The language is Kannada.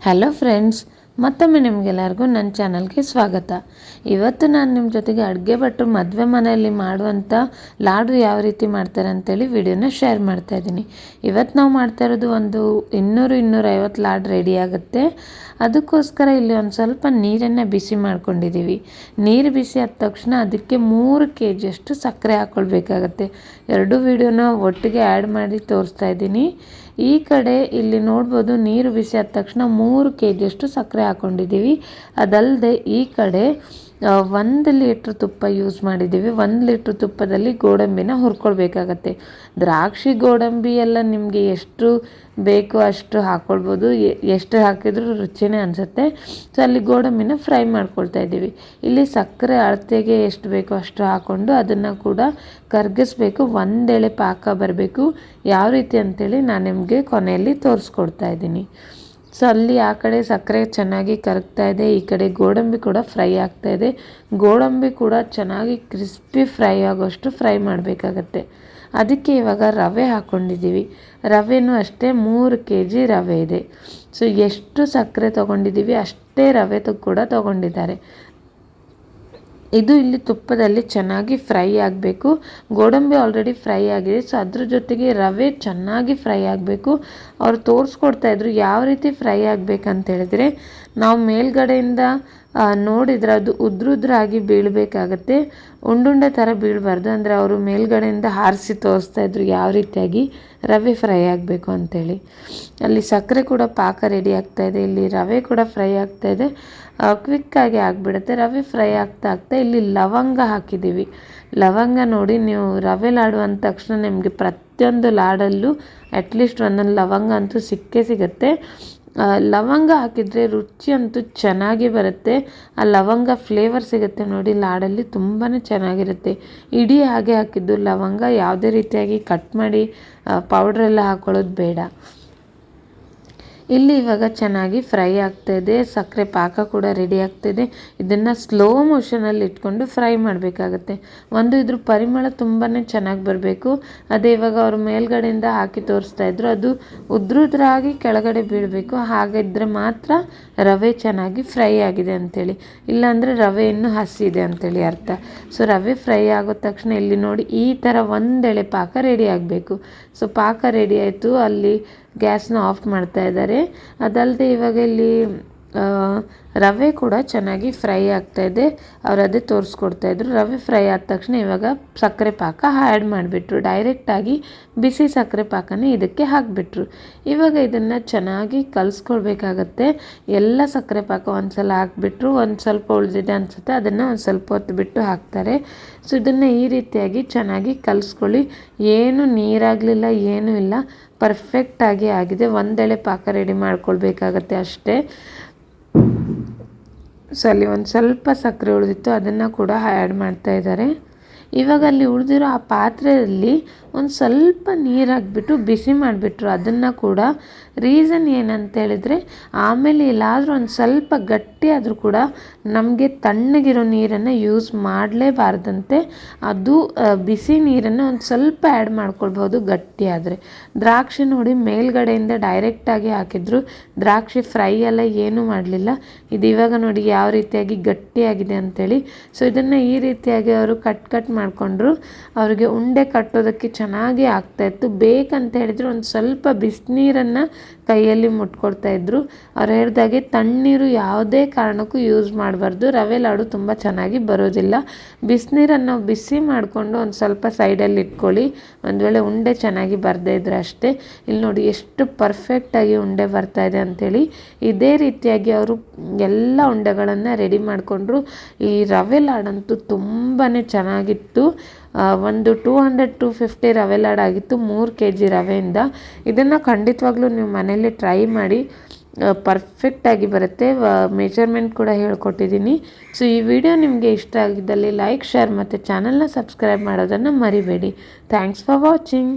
ಹಲೋ ಫ್ರೆಂಡ್ಸ್, ಮತ್ತೊಮ್ಮೆ ನಿಮಗೆಲ್ಲರಿಗೂ ನನ್ನ ಚಾನಲ್ಗೆ ಸ್ವಾಗತ. ಇವತ್ತು ನಾನು ನಿಮ್ಮ ಜೊತೆಗೆ ಅಡುಗೆ ಭಟ್ರು ಮದುವೆ ಮನೆಯಲ್ಲಿ ಮಾಡುವಂಥ ಲಾಡು ಯಾವ ರೀತಿ ಮಾಡ್ತಾರೆ ಅಂತೇಳಿ ವಿಡಿಯೋನ ಶೇರ್ ಮಾಡ್ತಾ ಇದ್ದೀನಿ. ಇವತ್ತು ನಾವು ಮಾಡ್ತಾ ಇರೋದು ಒಂದು 200-250 ಲಾಡು ರೆಡಿ ಆಗುತ್ತೆ. ಅದಕ್ಕೋಸ್ಕರ ಇಲ್ಲಿ ಒಂದು ಸ್ವಲ್ಪ ನೀರನ್ನು ಬಿಸಿ ಮಾಡ್ಕೊಂಡಿದ್ದೀವಿ. ನೀರು ಬಿಸಿ ಆದ ತಕ್ಷಣ ಅದಕ್ಕೆ 3 kg ಅಷ್ಟು ಸಕ್ಕರೆ ಹಾಕ್ಕೊಳ್ಬೇಕಾಗತ್ತೆ. ಎರಡು ವಿಡಿಯೋನ ಒಟ್ಟಿಗೆ ಆ್ಯಡ್ ಮಾಡಿ ತೋರಿಸ್ತಾ ಇದ್ದೀನಿ. ಈ ಕಡೆ ಇಲ್ಲಿ ನೋಡ್ಬೋದು, ನೀರು ಬಿಸಿ ಆದ ತಕ್ಷಣ 3 kg ಅಷ್ಟು ಸಕ್ಕರೆ ಹಾಕ್ಕೊಂಡಿದ್ದೀವಿ. ಅದಲ್ಲದೆ ಈ ಕಡೆ 1 ಲೀಟ್ರ್ ತುಪ್ಪ ಯೂಸ್ ಮಾಡಿದ್ದೀವಿ. 1 ಲೀಟ್ರ್ ತುಪ್ಪದಲ್ಲಿ ಗೋಡಂಬಿನ ಹುರ್ಕೊಳ್ಬೇಕಾಗತ್ತೆ. ದ್ರಾಕ್ಷಿ ಗೋಡಂಬಿ ಎಲ್ಲ ನಿಮಗೆ ಎಷ್ಟು ಬೇಕೋ ಅಷ್ಟು ಹಾಕ್ಕೊಳ್ಬೋದು, ಎಷ್ಟು ಹಾಕಿದ್ರೂ ರುಚಿನೇ ಅನಿಸುತ್ತೆ. ಸೊ ಅಲ್ಲಿ ಗೋಡಂಬಿನ ಫ್ರೈ ಮಾಡ್ಕೊಳ್ತಾ ಇದ್ದೀವಿ. ಇಲ್ಲಿ ಸಕ್ಕರೆ ಅಳತೆಗೆ ಎಷ್ಟು ಬೇಕೋ ಅಷ್ಟು ಹಾಕ್ಕೊಂಡು ಅದನ್ನು ಕೂಡ ಕರಗಿಸ್ಬೇಕು. ಒಂದೆಳೆ ಪಾಕ ಬರಬೇಕು. ಯಾವ ರೀತಿ ಅಂತೇಳಿ ನಾನು ನಿಮಗೆ ಕೊನೆಯಲ್ಲಿ ತೋರಿಸ್ಕೊಡ್ತಾ ಇದ್ದೀನಿ. ಸೊ ಅಲ್ಲಿ ಆ ಕಡೆ ಸಕ್ಕರೆ ಚೆನ್ನಾಗಿ ಕರಗ್ತಾ ಇದೆ, ಈ ಕಡೆ ಗೋಡಂಬಿ ಕೂಡ ಫ್ರೈ ಆಗ್ತಾ ಇದೆ. ಗೋಡಂಬಿ ಕೂಡ ಚೆನ್ನಾಗಿ ಕ್ರಿಸ್ಪಿ ಫ್ರೈ ಆಗೋಷ್ಟು ಫ್ರೈ ಮಾಡಬೇಕಾಗತ್ತೆ. ಅದಕ್ಕೆ ಇವಾಗ ರವೆ ಹಾಕ್ಕೊಂಡಿದ್ದೀವಿ. ರವೆನೂ ಅಷ್ಟೇ 3 kg ರವೆ ಇದೆ. ಸೊ ಎಷ್ಟು ಸಕ್ಕರೆ ತೊಗೊಂಡಿದ್ದೀವಿ ಅಷ್ಟೇ ರವೆ ಕೂಡ ತೊಗೊಂಡಿದ್ದಾರೆ. ಇದು ಇಲ್ಲಿ ತುಪ್ಪದಲ್ಲಿ ಚೆನ್ನಾಗಿ ಫ್ರೈ ಆಗಬೇಕು. ಗೋಡಂಬಿ ಆಲ್ರೆಡಿ ಫ್ರೈ ಆಗಿದೆ. ಸೊ ಅದ್ರ ಜೊತೆಗೆ ರವೆ ಚೆನ್ನಾಗಿ ಫ್ರೈ ಆಗಬೇಕು. ಅವ್ರು ತೋರಿಸ್ಕೊಡ್ತಾಯಿದ್ರು ಯಾವ ರೀತಿ ಫ್ರೈ ಆಗಬೇಕಂತ ಹೇಳಿದರೆ, ನಾವು ಮೇಲ್ಗಡೆಯಿಂದ ನೋಡಿದರೆ ಅದು ಉದ್ರುದ್ರಾಗಿ ಬೀಳಬೇಕಾಗತ್ತೆ, ಉಂಡುಂಡೆ ಥರ ಬೀಳಬಾರ್ದು. ಅಂದರೆ ಅವರು ಮೇಲ್ಗಡೆಯಿಂದ ಹಾರಿಸಿ ತೋರಿಸ್ತಾಯಿದ್ರು ಯಾವ ರೀತಿಯಾಗಿ ರವೆ ಫ್ರೈ ಆಗಬೇಕು ಅಂಥೇಳಿ. ಅಲ್ಲಿ ಸಕ್ಕರೆ ಕೂಡ ಪಾಕ ರೆಡಿ ಆಗ್ತಾಯಿದೆ, ಇಲ್ಲಿ ರವೆ ಕೂಡ ಫ್ರೈ ಆಗ್ತಾಯಿದೆ. ಕ್ವಿಕ್ಕಾಗಿ ಆಗಿಬಿಡುತ್ತೆ. ರವೆ ಫ್ರೈ ಆಗ್ತಾ ಇಲ್ಲಿ ಲವಂಗ ಹಾಕಿದ್ದೀವಿ. ಲವಂಗ ನೋಡಿ, ನೀವು ರವೆ ಲಾಡು ಅಂದ ತಕ್ಷಣ ನಿಮಗೆ ಪ್ರತಿಯೊಂದು ಲಾಡಲ್ಲೂ ಅಟ್ಲೀಸ್ಟ್ ಒಂದೊಂದು ಲವಂಗ ಅಂತೂ ಸಿಕ್ಕೇ ಸಿಗುತ್ತೆ. ಲವಂಗ ಹಾಕಿದರೆ ರುಚಿ ಅಂತೂ ಚೆನ್ನಾಗಿ ಬರುತ್ತೆ. ಆ ಲವಂಗ ಫ್ಲೇವರ್ ಸಿಗುತ್ತೆ ನೋಡಿ ಲಾಡಲ್ಲಿ, ತುಂಬಾ ಚೆನ್ನಾಗಿರುತ್ತೆ. ಇಡೀ ಹಾಗೆ ಹಾಕಿದ್ದು ಲವಂಗ, ಯಾವುದೇ ರೀತಿಯಾಗಿ ಕಟ್ ಮಾಡಿ ಪೌಡ್ರೆಲ್ಲ ಹಾಕ್ಕೊಳ್ಳೋದು ಬೇಡ. ಇಲ್ಲಿ ಇವಾಗ ಚೆನ್ನಾಗಿ ಫ್ರೈ ಆಗ್ತಾಯಿದೆ, ಸಕ್ಕರೆ ಪಾಕ ಕೂಡ ರೆಡಿ ಆಗ್ತಾಯಿದೆ. ಇದನ್ನು ಸ್ಲೋ ಮೋಷನಲ್ಲಿ ಇಟ್ಕೊಂಡು ಫ್ರೈ ಮಾಡಬೇಕಾಗತ್ತೆ. ಇದ್ರ ಪರಿಮಳ ತುಂಬಾ ಚೆನ್ನಾಗಿ ಬರಬೇಕು. ಅದೇ ಇವಾಗ ಅವರು ಮೇಲ್ಗಡೆಯಿಂದ ಹಾಕಿ ತೋರಿಸ್ತಾಯಿದ್ರು, ಅದು ಉದ್ರುದ್ರಾಗಿ ಕೆಳಗಡೆ ಬೀಳಬೇಕು. ಹಾಗಿದ್ರೆ ಮಾತ್ರ ರವೆ ಚೆನ್ನಾಗಿ ಫ್ರೈ ಆಗಿದೆ ಅಂಥೇಳಿ, ಇಲ್ಲಾಂದರೆ ರವೆ ಇನ್ನೂ ಹಸಿ ಇದೆ ಅಂಥೇಳಿ ಅರ್ಥ. ಸೊ ರವೆ ಫ್ರೈ ಆಗೋ ತಕ್ಷಣ ಇಲ್ಲಿ ನೋಡಿ ಈ ಥರ ಒಂದೆಳೆ ಪಾಕ ರೆಡಿ ಆಗಬೇಕು. ಸೊ ಪಾಕ ರೆಡಿ ಆಯಿತು, ಅಲ್ಲಿ ಗ್ಯಾಸ್ನ ಆಫ್ ಮಾಡ್ತಾ ಇದ್ದಾರೆ. ಅದಲ್ಲದೆ ಇವಾಗ ಇಲ್ಲಿ ರವೆ ಕೂಡ ಚೆನ್ನಾಗಿ ಫ್ರೈ ಆಗ್ತಾಯಿದೆ. ಅವ್ರು ಅದೇ ತೋರಿಸ್ಕೊಡ್ತಾಯಿದ್ರು. ರವೆ ಫ್ರೈ ಆದ ತಕ್ಷಣ ಇವಾಗ ಸಕ್ಕರೆ ಪಾಕ ಆ್ಯಡ್ ಮಾಡಿಬಿಟ್ರು. ಡೈರೆಕ್ಟಾಗಿ ಬಿಸಿ ಸಕ್ಕರೆ ಪಾಕನೇ ಇದಕ್ಕೆ ಹಾಕಿಬಿಟ್ರು. ಇವಾಗ ಇದನ್ನು ಚೆನ್ನಾಗಿ ಕಲಿಸ್ಕೊಳ್ಬೇಕಾಗತ್ತೆ. ಎಲ್ಲ ಸಕ್ಕರೆ ಪಾಕ ಒಂದು ಸಲ ಹಾಕಿಬಿಟ್ರು, ಒಂದು ಸ್ವಲ್ಪ ಉಳಿದಿದೆ ಅನಿಸುತ್ತೆ, ಅದನ್ನು ಒಂದು ಸ್ವಲ್ಪ ಹೊತ್ತು ಬಿಟ್ಟು ಹಾಕ್ತಾರೆ. ಸೊ ಇದನ್ನು ಈ ರೀತಿಯಾಗಿ ಚೆನ್ನಾಗಿ ಕಲಿಸ್ಕೊಳ್ಳಿ. ಏನು ನೀರಾಗಲಿಲ್ಲ, ಏನೂ ಇಲ್ಲ, ಪರ್ಫೆಕ್ಟಾಗಿ ಆಗಿದೆ. ಒಂದೆಳೆ ಪಾಕ ರೆಡಿ ಮಾಡ್ಕೊಳ್ಬೇಕಾಗತ್ತೆ ಅಷ್ಟೇ. ಸೊ ಅಲ್ಲಿ ಒಂದು ಸ್ವಲ್ಪ ಸಕ್ಕರೆ ಉಳಿದಿತ್ತು, ಅದನ್ನು ಕೂಡ ಆ್ಯಡ್ ಮಾಡ್ತಾ ಇದ್ದಾರೆ. ಇವಾಗ ಅಲ್ಲಿ ಉಳಿದಿರೋ ಆ ಪಾತ್ರೆಯಲ್ಲಿ ಒಂದು ಸ್ವಲ್ಪ ನೀರು ಹಾಕ್ಬಿಟ್ಟು ಬಿಸಿ ಮಾಡಿಬಿಟ್ರು. ಅದನ್ನು ಕೂಡ ರೀಸನ್ ಏನಂತ ಹೇಳಿದರೆ, ಆಮೇಲೆ ಎಲ್ಲಾದರೂ ಒಂದು ಸ್ವಲ್ಪ ಗಟ್ಟಿ ಆದರೂ ಕೂಡ ನಮಗೆ ತಣ್ಣಗಿರೋ ನೀರನ್ನು ಯೂಸ್ ಮಾಡಲೇಬಾರ್ದಂತೆ. ಅದು ಬಿಸಿ ನೀರನ್ನು ಒಂದು ಸ್ವಲ್ಪ ಆ್ಯಡ್ ಮಾಡ್ಕೊಳ್ಬೋದು ಗಟ್ಟಿ ಆದರೆ. ದ್ರಾಕ್ಷಿ ನೋಡಿ ಮೇಲ್ಗಡೆಯಿಂದ ಡೈರೆಕ್ಟಾಗಿ ಹಾಕಿದ್ರು, ದ್ರಾಕ್ಷಿ ಫ್ರೈ ಎಲ್ಲ ಏನೂ ಮಾಡಲಿಲ್ಲ. ಇದು ಇವಾಗ ನೋಡಿ ಯಾವ ರೀತಿಯಾಗಿ ಗಟ್ಟಿಯಾಗಿದೆ ಅಂಥೇಳಿ. ಸೊ ಇದನ್ನು ಈ ರೀತಿಯಾಗಿ ಅವರು ಕಟ್ ಮಾಡಿಕೊಂಡ್ರು. ಅವರಿಗೆ ಉಂಡೆ ಕಟ್ಟೋದಕ್ಕೆ ಚೆನ್ನಾಗಿ ಆಗ್ತಾಯಿತ್ತು. ಬೇಕಂತ ಹೇಳಿದರೆ ಒಂದು ಸ್ವಲ್ಪ ಬಿಸಿನೀರನ್ನು ಕೈಯಲ್ಲಿ ಮುಟ್ಕೊಡ್ತಾಯಿದ್ರು. ಅವ್ರು ಹೇಳ್ದಾಗೆ ತಣ್ಣೀರು ಯಾವುದೇ ಕಾರಣಕ್ಕೂ ಯೂಸ್ ಮಾಡಬಾರ್ದು, ರವೆ ಲಾಡು ತುಂಬ ಚೆನ್ನಾಗಿ ಬರೋದಿಲ್ಲ. ಬಿಸಿನೀರನ್ನು ಬಿಸಿ ಮಾಡಿಕೊಂಡು ಒಂದು ಸ್ವಲ್ಪ ಸೈಡಲ್ಲಿ ಇಟ್ಕೊಳ್ಳಿ, ಒಂದು ವೇಳೆ ಉಂಡೆ ಚೆನ್ನಾಗಿ ಬರದೇ ಇದ್ದರೆ ಅಷ್ಟೇ. ಇಲ್ಲಿ ನೋಡಿ ಎಷ್ಟು ಪರ್ಫೆಕ್ಟಾಗಿ ಉಂಡೆ ಬರ್ತಾಯಿದೆ ಅಂಥೇಳಿ. ಇದೇ ರೀತಿಯಾಗಿ ಅವರು ಎಲ್ಲ ಉಂಡೆಗಳನ್ನು ರೆಡಿ ಮಾಡಿಕೊಂಡ್ರು. ಈ ರವೆ ಲಾಡಂತೂ ತುಂಬಾ ಚೆನ್ನಾಗಿತ್ತು. ಒಂದು 200-250 ರವೆ ಲಾಡು ಆಗಿತ್ತು 3 kg ರವೆಯಿಂದ. ಇದನ್ನು ಖಂಡಿತವಾಗ್ಲೂ ನೀವು ಮನೆಯಲ್ಲಿ ಟ್ರೈ ಮಾಡಿ, ಪರ್ಫೆಕ್ಟಾಗಿ ಬರುತ್ತೆ. ಮೆಜರ್ಮೆಂಟ್ ಕೂಡ ಹೇಳ್ಕೊಟ್ಟಿದ್ದೀನಿ. ಸೊ ಈ ವಿಡಿಯೋ ನಿಮಗೆ ಇಷ್ಟ ಆಗಿದ್ದಲ್ಲಿ ಲೈಕ್, ಶೇರ್ ಮತ್ತು ಚಾನಲ್ನ ಸಬ್ಸ್ಕ್ರೈಬ್ ಮಾಡೋದನ್ನು ಮರಿಬೇಡಿ. Thanks for watching.